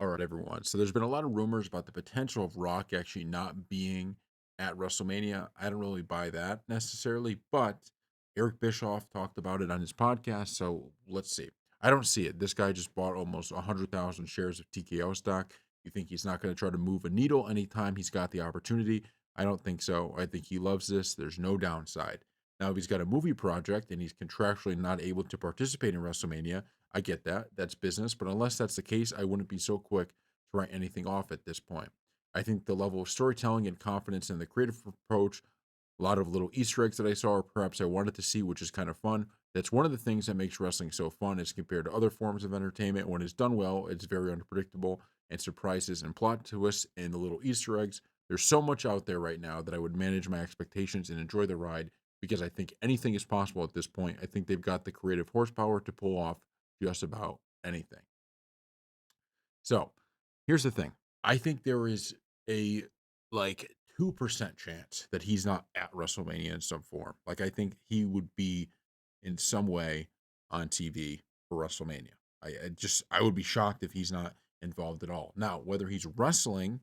All right, everyone. So there's been a lot of rumors about the potential of Rock actually not being at WrestleMania. I don't really buy that necessarily, but Eric Bischoff talked about it on his podcast. So let's see. I don't see it. This guy just bought almost 100,000 shares of TKO stock. You think he's not going to try to move a needle anytime he's got the opportunity? I don't think so. I think he loves this. There's no downside. Now, if he's got a movie project and he's contractually not able to participate in WrestleMania, I get that. That's business. But unless that's the case, I wouldn't be so quick to write anything off at this point. I think the level of storytelling and confidence in the creative approach, a lot of little Easter eggs that I saw, or perhaps I wanted to see, which is kind of fun. That's one of the things that makes wrestling so fun as compared to other forms of entertainment. When it's done well, it's very unpredictable and surprises and plot twists and the little Easter eggs. There's so much out there right now that I would manage my expectations and enjoy the ride because I think anything is possible at this point. I think they've got the creative horsepower to pull off just about anything. So here's the thing. I think there is a like 2% chance that he's not at WrestleMania in some form. Like I think he would be in some way on TV for WrestleMania. I would be shocked if he's not involved at all. Now, whether he's wrestling,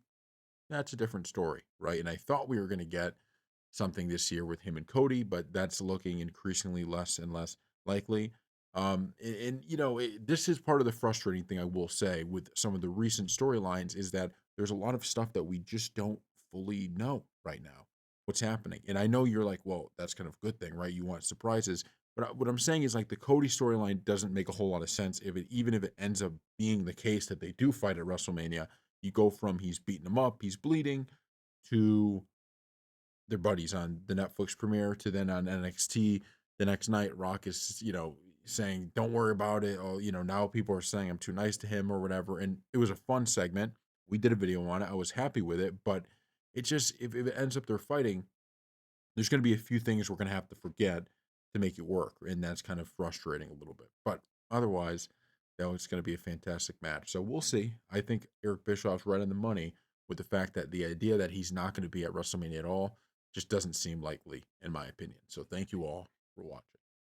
that's a different story, right? And I thought we were going to get something this year with him and Cody, but that's looking increasingly less and less likely. This is part of the frustrating thing I will say with some of the recent storylines is that there's a lot of stuff that we just don't fully know right now what's happening. And I know you're like, well, that's kind of a good thing, right? You want surprises. But what I'm saying is like the Cody storyline doesn't make a whole lot of sense even if it ends up being the case that they do fight at WrestleMania. You go from he's beating him up, he's bleeding, to their buddies on the Netflix premiere to then on NXT the next night. Rock is, saying, "Don't worry about it." Oh, now people are saying I'm too nice to him or whatever. And it was a fun segment. We did a video on it. I was happy with it, but it just if it ends up they're fighting, there's going to be a few things we're going to have to forget to make it work, and that's kind of frustrating a little bit. But otherwise, it's going to be a fantastic match. So we'll see. I think Eric Bischoff's right on the money with the fact that the idea that he's not going to be at WrestleMania at all just doesn't seem likely, in my opinion. So thank you all for watching.